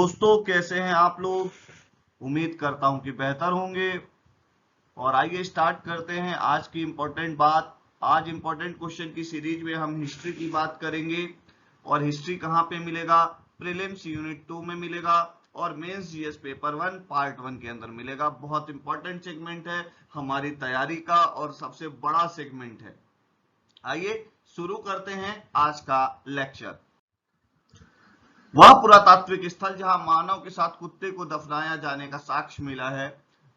दोस्तों कैसे हैं आप लोग। उम्मीद करता हूं कि बेहतर होंगे। और आइए स्टार्ट करते हैं आज की इंपॉर्टेंट बात। आज इंपॉर्टेंट क्वेश्चन की सीरीज में हम हिस्ट्री की बात करेंगे। और हिस्ट्री कहाँ पे मिलेगा? प्रीलिम्स यूनिट 2 में मिलेगा और मेंस जीएस पेपर 1 पार्ट 1 के अंदर मिलेगा। बहुत इंपॉर्टेंट सेगमेंट है हमारी तैयारी का और सबसे बड़ा सेगमेंट है। आइए शुरू करते हैं आज का लेक्चर। वह पुरातात्विक स्थल जहां मानव के साथ कुत्ते को दफनाया जाने का साक्ष्य मिला है।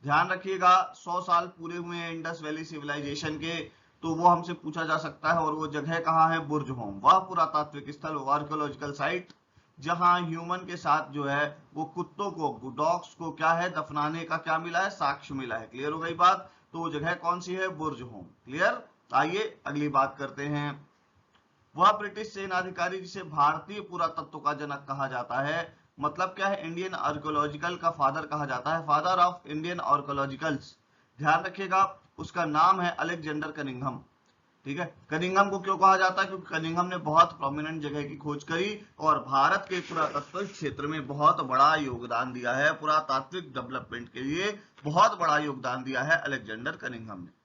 ध्यान रखिएगा 100 साल पूरे हुए हैं इंडस वैली सिविलाइजेशन के, तो वो हमसे पूछा जा सकता है। और वो जगह कहाँ है? बुर्ज होम। वह पुरातात्विक स्थल आर्कियोलॉजिकल साइट जहां ह्यूमन के साथ जो है वो कुत्तों को, डॉग्स को क्या है, दफनाने का क्या मिला है? साक्ष्य मिला है। क्लियर हो गई बात? तो वो जगह कौन सी है? बुर्ज होम। क्लियर। आइए अगली बात करते हैं। वह ब्रिटिश सेनाधिकारी जिसे भारतीय पुरातत्व का जनक कहा जाता है, मतलब क्या है? इंडियन आर्कियोलॉजिकल का फादर कहा जाता है, फादर ऑफ इंडियन आर्कियोलॉजिकल्स। ध्यान रखिएगा उसका नाम है अलेक्जेंडर कनिंघम। ठीक है। कनिंघम को क्यों कहा जाता है? क्योंकि कनिंघम ने बहुत प्रोमिनेंट जगह की खोज करी और भारत के पुरातत्व क्षेत्र में बहुत बड़ा योगदान दिया है। पुरातात्विक डेवलपमेंट के लिए बहुत बड़ा योगदान दिया है अलेक्जेंडर कनिंघम ने।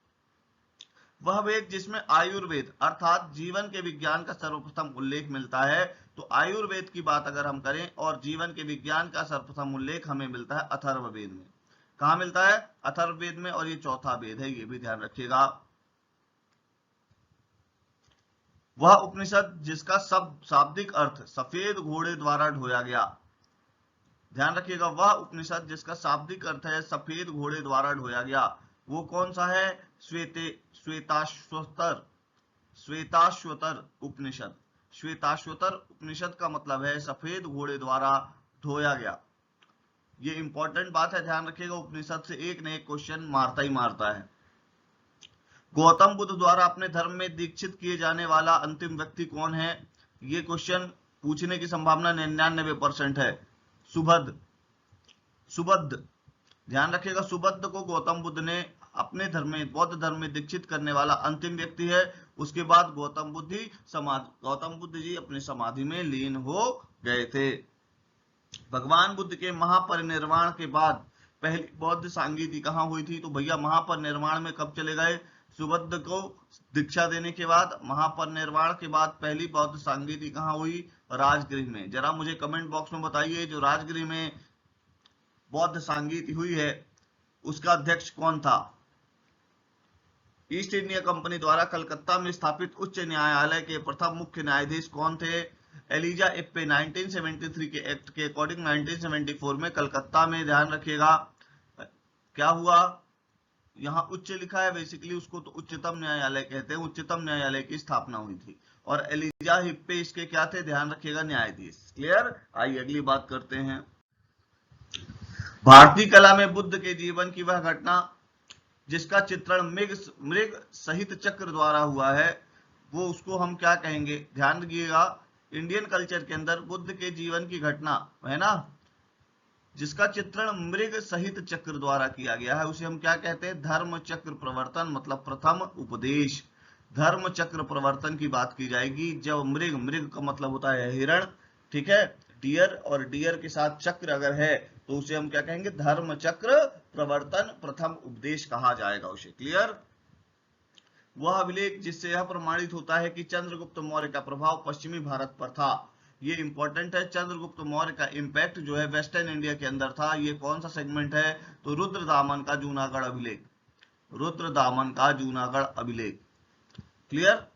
वह वेद जिसमें आयुर्वेद अर्थात जीवन के विज्ञान का सर्वप्रथम उल्लेख मिलता है। तो आयुर्वेद की बात अगर हम करें और जीवन के विज्ञान का सर्वप्रथम उल्लेख हमें मिलता है अथर्ववेद में। कहा मिलता है? अथर्ववेद में। और ये चौथा वेद है, ये भी ध्यान रखिएगा। वह उपनिषद जिसका सब शाब्दिक अर्थ सफेद घोड़े द्वारा ढोया गया। ध्यान रखिएगा वह उपनिषद जिसका शाब्दिक अर्थ है सफेद घोड़े द्वारा ढोया गया, वो कौन सा है? श्वेताश्वतर। श्वेताश्वतर उपनिषद। श्वेताश्वतर उपनिषद का मतलब है सफेद घोड़े द्वारा ढोया गया। ये इंपॉर्टेंट बात है, ध्यान रखिएगा। उपनिषद से एक न एक क्वेश्चन मारता ही मारता है। गौतम बुद्ध द्वारा अपने धर्म में दीक्षित किए जाने वाला अंतिम व्यक्ति कौन है? ये क्वेश्चन पूछने की संभावना 99% है। सुबुद्ध। सुबुद्ध। ध्यान रखिएगा सुबुद्ध को गौतम बुद्ध ने अपने धर्म में, बौद्ध धर्म में दीक्षित करने वाला अंतिम व्यक्ति है। उसके बाद गौतम बुद्ध जी अपनी समाधि में लीन हो गए थे। भगवान बुद्ध के महापरिनिर्वाण के बाद पहली बौद्ध सांगीति कहाँ हुई थी? तो भैया महापरिनिर्वाण में कब चले गए? सुबुद्ध को दीक्षा देने के बाद महापरिनिर्वाण के बाद पहली बौद्ध सांगीति कहाँ हुई? राजगृह में। जरा मुझे कमेंट बॉक्स में बताइए, जो राजगृह में बौद्ध सांगीति हुई है उसका अध्यक्ष कौन था? ईस्ट इंडिया कंपनी द्वारा कलकत्ता में स्थापित उच्च न्यायालय के प्रथम मुख्य न्यायाधीश कौन थे? एलिजा इप्पे। 1973 के एक्ट के अकॉर्डिंग 1974 में कलकत्ता में, ध्यान रखिएगा, क्या हुआ? यहाँ उच्च लिखा है, बेसिकली उसको तो उच्चतम न्यायालय कहते हैं। उच्चतम न्यायालय की स्थापना हुई थी और एलिजा हिप्पे इसके क्या थे? ध्यान रखिएगा, न्यायाधीश। क्लियर। आइए अगली बात करते हैं। भारतीय कला में बुद्ध के जीवन की वह घटना जिसका चित्रण मृग सहित चक्र द्वारा हुआ है, वो उसको हम क्या कहेंगे? ध्यान रखिएगा इंडियन कल्चर के अंदर बुद्ध के जीवन की घटना है ना, जिसका चित्रण मृग सहित चक्र द्वारा किया गया है, उसे हम क्या कहते हैं? धर्म चक्र प्रवर्तन, मतलब प्रथम उपदेश। धर्म चक्र प्रवर्तन की बात की जाएगी जब मृग का मतलब होता है हिरण, ठीक है, डियर, और डियर के साथ चक्र अगर है तो उसे हम क्या कहेंगे? धर्म चक्र प्रवर्तन प्रथम उपदेश कहा जाएगा उसे। क्लियर। वह अभिलेख जिससे यह प्रमाणित होता है कि चंद्रगुप्त मौर्य का प्रभाव पश्चिमी भारत पर था। ये इंपॉर्टेंट है। चंद्रगुप्त मौर्य का इंपैक्ट जो है वेस्टर्न इंडिया के अंदर था। ये कौन सा सेगमेंट है? तो रुद्रदामन का जूनागढ़ अभिलेख। रुद्रदामन का जूनागढ़ अभिलेख। क्लियर।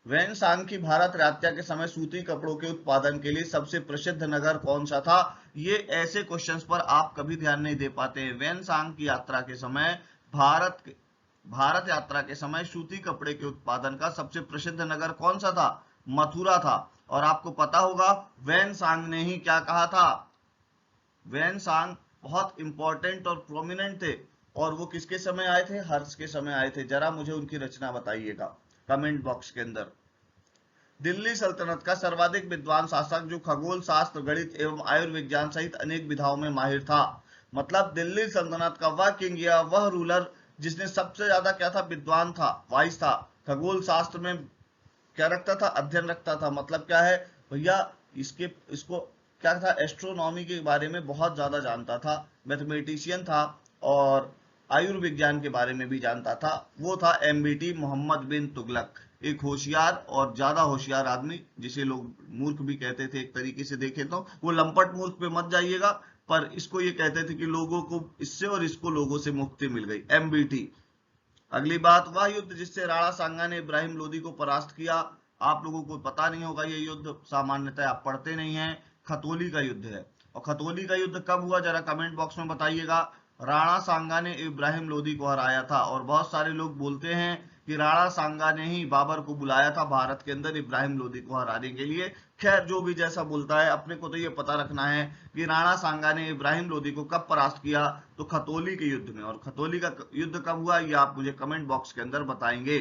वैनसांग की भारत यात्रा के समय सूती कपड़ों के उत्पादन के लिए सबसे प्रसिद्ध नगर कौन सा था? ये ऐसे क्वेश्चंस पर आप कभी ध्यान नहीं दे पाते हैं। वैनसांग की यात्रा के समय भारत यात्रा के समय सूती कपड़े के उत्पादन का सबसे प्रसिद्ध नगर कौन सा था? मथुरा था। और आपको पता होगा वैनसांग ने ही क्या कहा था? वैनसांग बहुत इंपॉर्टेंट और प्रोमिनेंट थे और वो किसके समय आए थे? हर्ष के समय आए थे। जरा मुझे उनकी रचना बताइएगा कमेंट बॉक्स के अंदर। दिल्ली सल्तनत का सर्वाधिक विद्वान शासक जो खगोल शास्त्र, गणित एवं आयुर्विज्ञान सहित अनेक विधाओं में माहिर था। मतलब दिल्ली सल्तनत का वह किंग या वह रूलर जिसने सबसे ज्यादा क्या था? विद्वान था, वाइस था। खगोल शास्त्र में क्या रखता था? अध्ययन रखता था। मतलब क्या है भैया? इसको क्या था, एस्ट्रोनॉमी के बारे में बहुत ज्यादा जानता था, मैथमेटिशियन था और आयुर्विज्ञान के बारे में भी जानता था। वो था एमबीटी मोहम्मद बिन तुगलक, एक होशियार और ज्यादा होशियार आदमी, जिसे लोग मूर्ख भी कहते थे एक तरीके से देखे तो। वो लंपट मूर्ख पे मत जाइएगा, पर इसको ये कहते थे कि लोगों को इससे और इसको लोगों से मुक्ति मिल गई, एमबीटी। अगली बात, वह युद्ध जिससे राणा सांगा ने इब्राहिम लोदी को परास्त किया। आप लोगों को पता नहीं होगा ये युद्ध, सामान्यतः आप पढ़ते नहीं हैं। खतौली का युद्ध है। और खतौली का युद्ध कब हुआ, जरा कमेंट बॉक्स में बताइएगा। राणा सांगा ने इब्राहिम लोदी को हराया था, और बहुत सारे लोग बोलते हैं कि राणा सांगा ने ही बाबर को बुलाया था भारत के अंदर इब्राहिम लोदी को हराने के लिए। खैर जो भी जैसा बोलता है, अपने को तो ये पता रखना है कि राणा सांगा ने इब्राहिम लोदी को कब परास्त किया, तो खतौली के युद्ध में। और खतौली का युद्ध कब हुआ ये आप मुझे कमेंट बॉक्स के अंदर बताएंगे।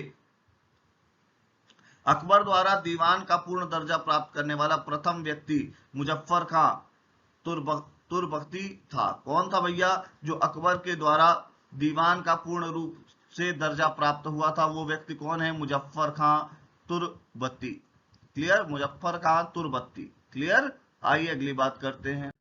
अकबर द्वारा दीवान का पूर्ण दर्जा प्राप्त करने वाला प्रथम व्यक्ति मुजफ्फर खां तुर्बख्ती था। कौन था भैया, जो अकबर के द्वारा दीवान का पूर्ण रूप से दर्जा प्राप्त हुआ था, वो व्यक्ति कौन है, मुजफ्फर खां तुर्बती। क्लियर, मुजफ्फर खां तुर्बती। क्लियर। आइए अगली बात करते हैं।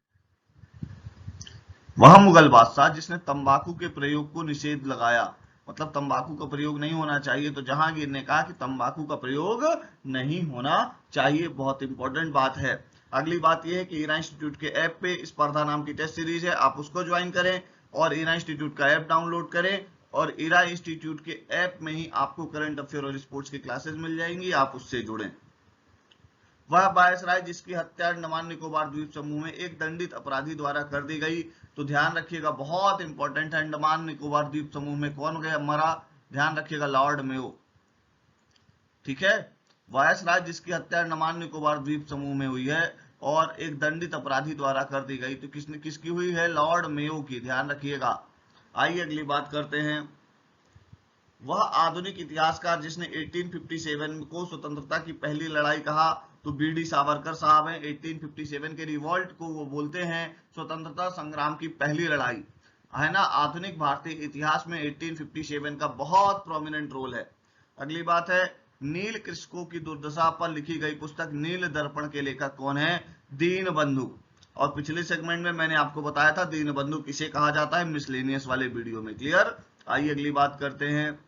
वह मुगल बादशाह जिसने तंबाकू के प्रयोग को निषेध लगाया, मतलब तंबाकू का प्रयोग नहीं होना चाहिए, तो जहांगीर ने कहा कि तंबाकू का प्रयोग नहीं होना चाहिए। बहुत इंपॉर्टेंट बात है। अगली बात यह है कि ईरा इंस्टीट्यूट के ऐप पे स्पर्धा नाम की टेस्ट सीरीज है, आप उसको ज्वाइन करें और ईरा इंस्टीट्यूट का ऐप डाउनलोड करें, और ईरा इंस्टीट्यूट के ऐप में ही आपको करंट अफेयर और स्पोर्ट्स की क्लासेस मिल जाएंगी, आप उससे जुड़ें। वह वायसराय जिसकी हत्या अंडमान निकोबार द्वीप समूह में एक दंडित अपराधी द्वारा कर दी गई, तो ध्यान रखिएगा, बहुत इंपॉर्टेंट है। अंडमान निकोबार द्वीप समूह में कौन गया मरा, ध्यान रखिएगा, लॉर्ड मेयो। ठीक है, वायसराय जिसकी हत्या अंडमान निकोबार द्वीप समूह में हुई है और एक दंडित अपराधी द्वारा कर दी गई, तो किसकी हुई है, लॉर्ड मेयो की, ध्यान रखिएगा। आइए अगली बात करते हैं। वह आधुनिक इतिहासकार जिसने 1857 को स्वतंत्रता की पहली लड़ाई कहा, तो बीडी सावरकर साहब हैं। 1857 के रिवॉल्ट को वो बोलते हैं स्वतंत्रता संग्राम की पहली लड़ाई, है ना। आधुनिक भारतीय इतिहास में 1857 का बहुत प्रोमिनेंट रोल है। अगली बात है, नील कृषकों की दुर्दशा पर लिखी गई पुस्तक नील दर्पण के लेखक कौन है, दीन बंधु। और पिछले सेगमेंट में मैंने आपको बताया था दीन बंधु किसे कहा जाता है, मिसलेनियस वाले वीडियो में। क्लियर। आइए अगली बात करते हैं।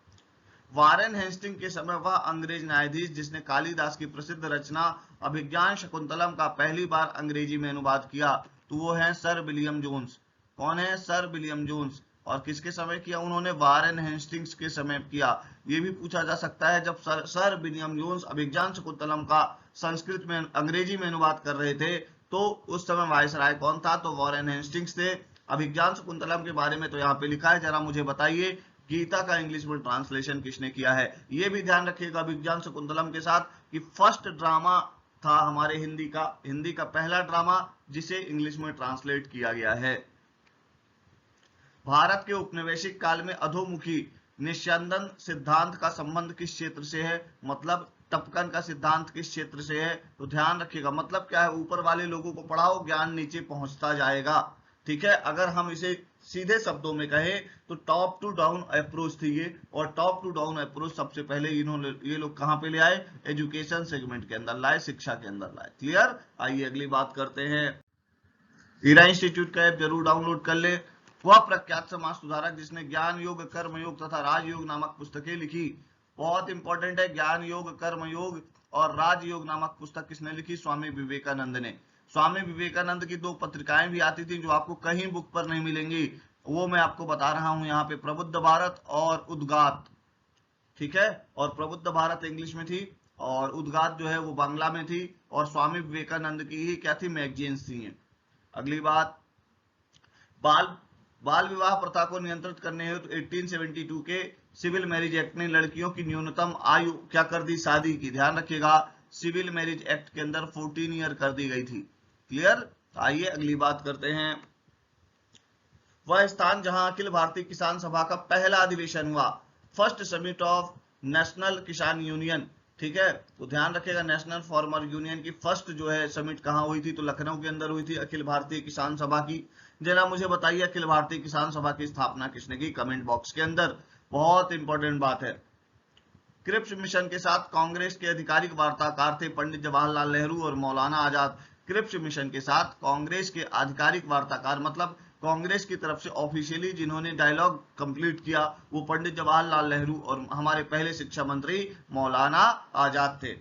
वारेन हेस्टिंग के समय वह अंग्रेज न्यायाधीश जिसने कालिदास की प्रसिद्ध रचना अभिज्ञान शकुंतलम का पहली बार अंग्रेजी में अनुवाद किया, तो वो है सर विलियम जोन्स। कौन है, सर विलियम जोन्स। और किसके समय किया उन्होंने, वारेन हेस्टिंग्स के समय किया। ये भी पूछा जा सकता है, जब सर विलियम जोन्स अभिज्ञान शकुंतलम का संस्कृत में अंग्रेजी में अनुवाद कर रहे थे, तो उस समय वायसराय कौन था, तो वारेन हेस्टिंग्स थे। अभिज्ञान शकुंतलम के बारे में तो यहाँ पे लिखा है, जरा मुझे बताइए गीता का इंग्लिश में ट्रांसलेशन किसने किया है। ये भी ध्यान रखिएगा अभिज्ञान शकुंतलम के साथ कि फर्स्ट ड्रामा था हमारे हिंदी का पहला ड्रामा जिसे इंग्लिश में ट्रांसलेट किया गया है। भारत के उपनिवेशिक काल में अधोमुखी निस्यंदन सिद्धांत का संबंध किस क्षेत्र से है, मतलब टपकन का सिद्धांत किस क्षेत्र से है, तो ध्यान रखिएगा, मतलब क्या है, ऊपर वाले लोगों को पढ़ाओ ज्ञान नीचे पहुंचता जाएगा। ठीक है, अगर हम इसे सीधे शब्दों में कहें तो टॉप टू डाउन अप्रोच थी ये, और टॉप टू डाउन अप्रोच सबसे पहले ये लोग कहां पे ले आए, एजुकेशन सेगमेंट के अंदर लाए, शिक्षा के अंदर लाए। क्लियर। आइए अगली बात करते हैं। ईरा इंस्टीट्यूट का ऐप जरूर डाउनलोड कर ले। वह प्रख्यात समाज सुधारक जिसने ज्ञान योग, कर्म योग तथा राजयोग नामक पुस्तकें लिखी, बहुत इंपॉर्टेंट है, ज्ञान योग, कर्म योग और राजयोग नामक पुस्तक किसने लिखी, स्वामी विवेकानंद ने। स्वामी विवेकानंद की दो पत्रिकाएं भी आती थी जो आपको कहीं बुक पर नहीं मिलेंगी, वो मैं आपको बता रहा हूं यहाँ पे, प्रबुद्ध भारत और उद्गात। ठीक है, और प्रबुद्ध भारत इंग्लिश में थी और उद्गात जो है वो बांग्ला में थी, और स्वामी विवेकानंद की ही क्या थी, मैगजीन्स थी। अगली बात, बाल विवाह प्रथा को नियंत्रित करने हेतु 1872 के सिविल मैरिज एक्ट ने लड़कियों की न्यूनतम आयु क्या कर दी, शादी की। ध्यान रखिएगा, सिविल मैरिज एक्ट के अंदर 14 ईयर कर दी गई थी। क्लियर। आइए अगली बात करते हैं। वह स्थान जहां अखिल भारतीय किसान सभा का पहला अधिवेशन हुआ, फर्स्ट समिट ऑफ नेशनल किसान यूनियन। ठीक है, तो ध्यान रखिएगा, नेशनल फार्मर यूनियन की फर्स्ट जो है समिट कहां हुई थी, तो लखनऊ के अंदर हुई थी, अखिल भारतीय किसान सभा की। जरा मुझे बताइए अखिल भारतीय किसान सभा की स्थापना किसने की, कमेंट बॉक्स के अंदर। बहुत इंपॉर्टेंट बात है। क्रिप्स मिशन के साथ कांग्रेस के आधिकारिक वार्ताकार थे पंडित जवाहरलाल नेहरू और मौलाना आजाद। क्रिप्स मिशन के साथ कांग्रेस के आधिकारिक वार्ताकार, मतलब कांग्रेस की तरफ से ऑफिशियली जिन्होंने डायलॉग कंप्लीट किया वो पंडित जवाहरलाल नेहरू और हमारे पहले शिक्षा मंत्री मौलाना आजाद थे।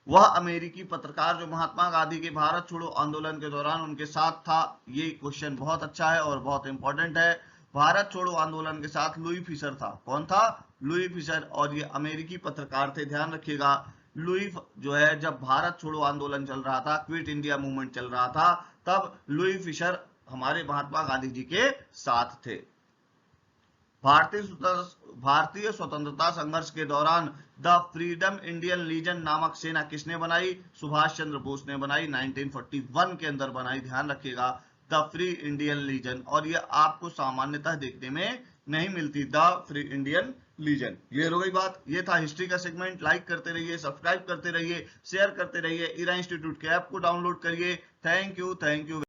वह अमेरिकी पत्रकार जो महात्मा गांधी के भारत छोड़ो आंदोलन के दौरान उनके साथ था। ये क्वेश्चन बहुत अच्छा है और बहुत इंपॉर्टेंट है। भारत छोड़ो आंदोलन के साथ लुई फिशर था। कौन था? Louis Fischer. और ये अमेरिकी पत्रकार थे, ध्यान रखिएगा। लुई जो है, जब भारत छोड़ो आंदोलन चल रहा था, क्विट इंडिया मूवमेंट चल रहा था, तब लुई फिशर हमारे महात्मा गांधी जी के साथ थे। भारतीय स्वतंत्रता संघर्ष के दौरान द फ्रीडम इंडियन लीजन नामक सेना किसने बनाई? सुभाष चंद्र बोस ने बनाई, 1941 के अंदर बनाई, ध्यान रखिएगा, द फ्री इंडियन लीजन। और ये आपको सामान्यतः देखने में नहीं मिलती, the free Indian legion. Clear हो गई बात? ये था हिस्ट्री का सेगमेंट। लाइक करते रहिए, सब्सक्राइब करते रहिए, शेयर करते रहिए, इरा इंस्टीट्यूट के ऐप को डाउनलोड करिए। Thank you.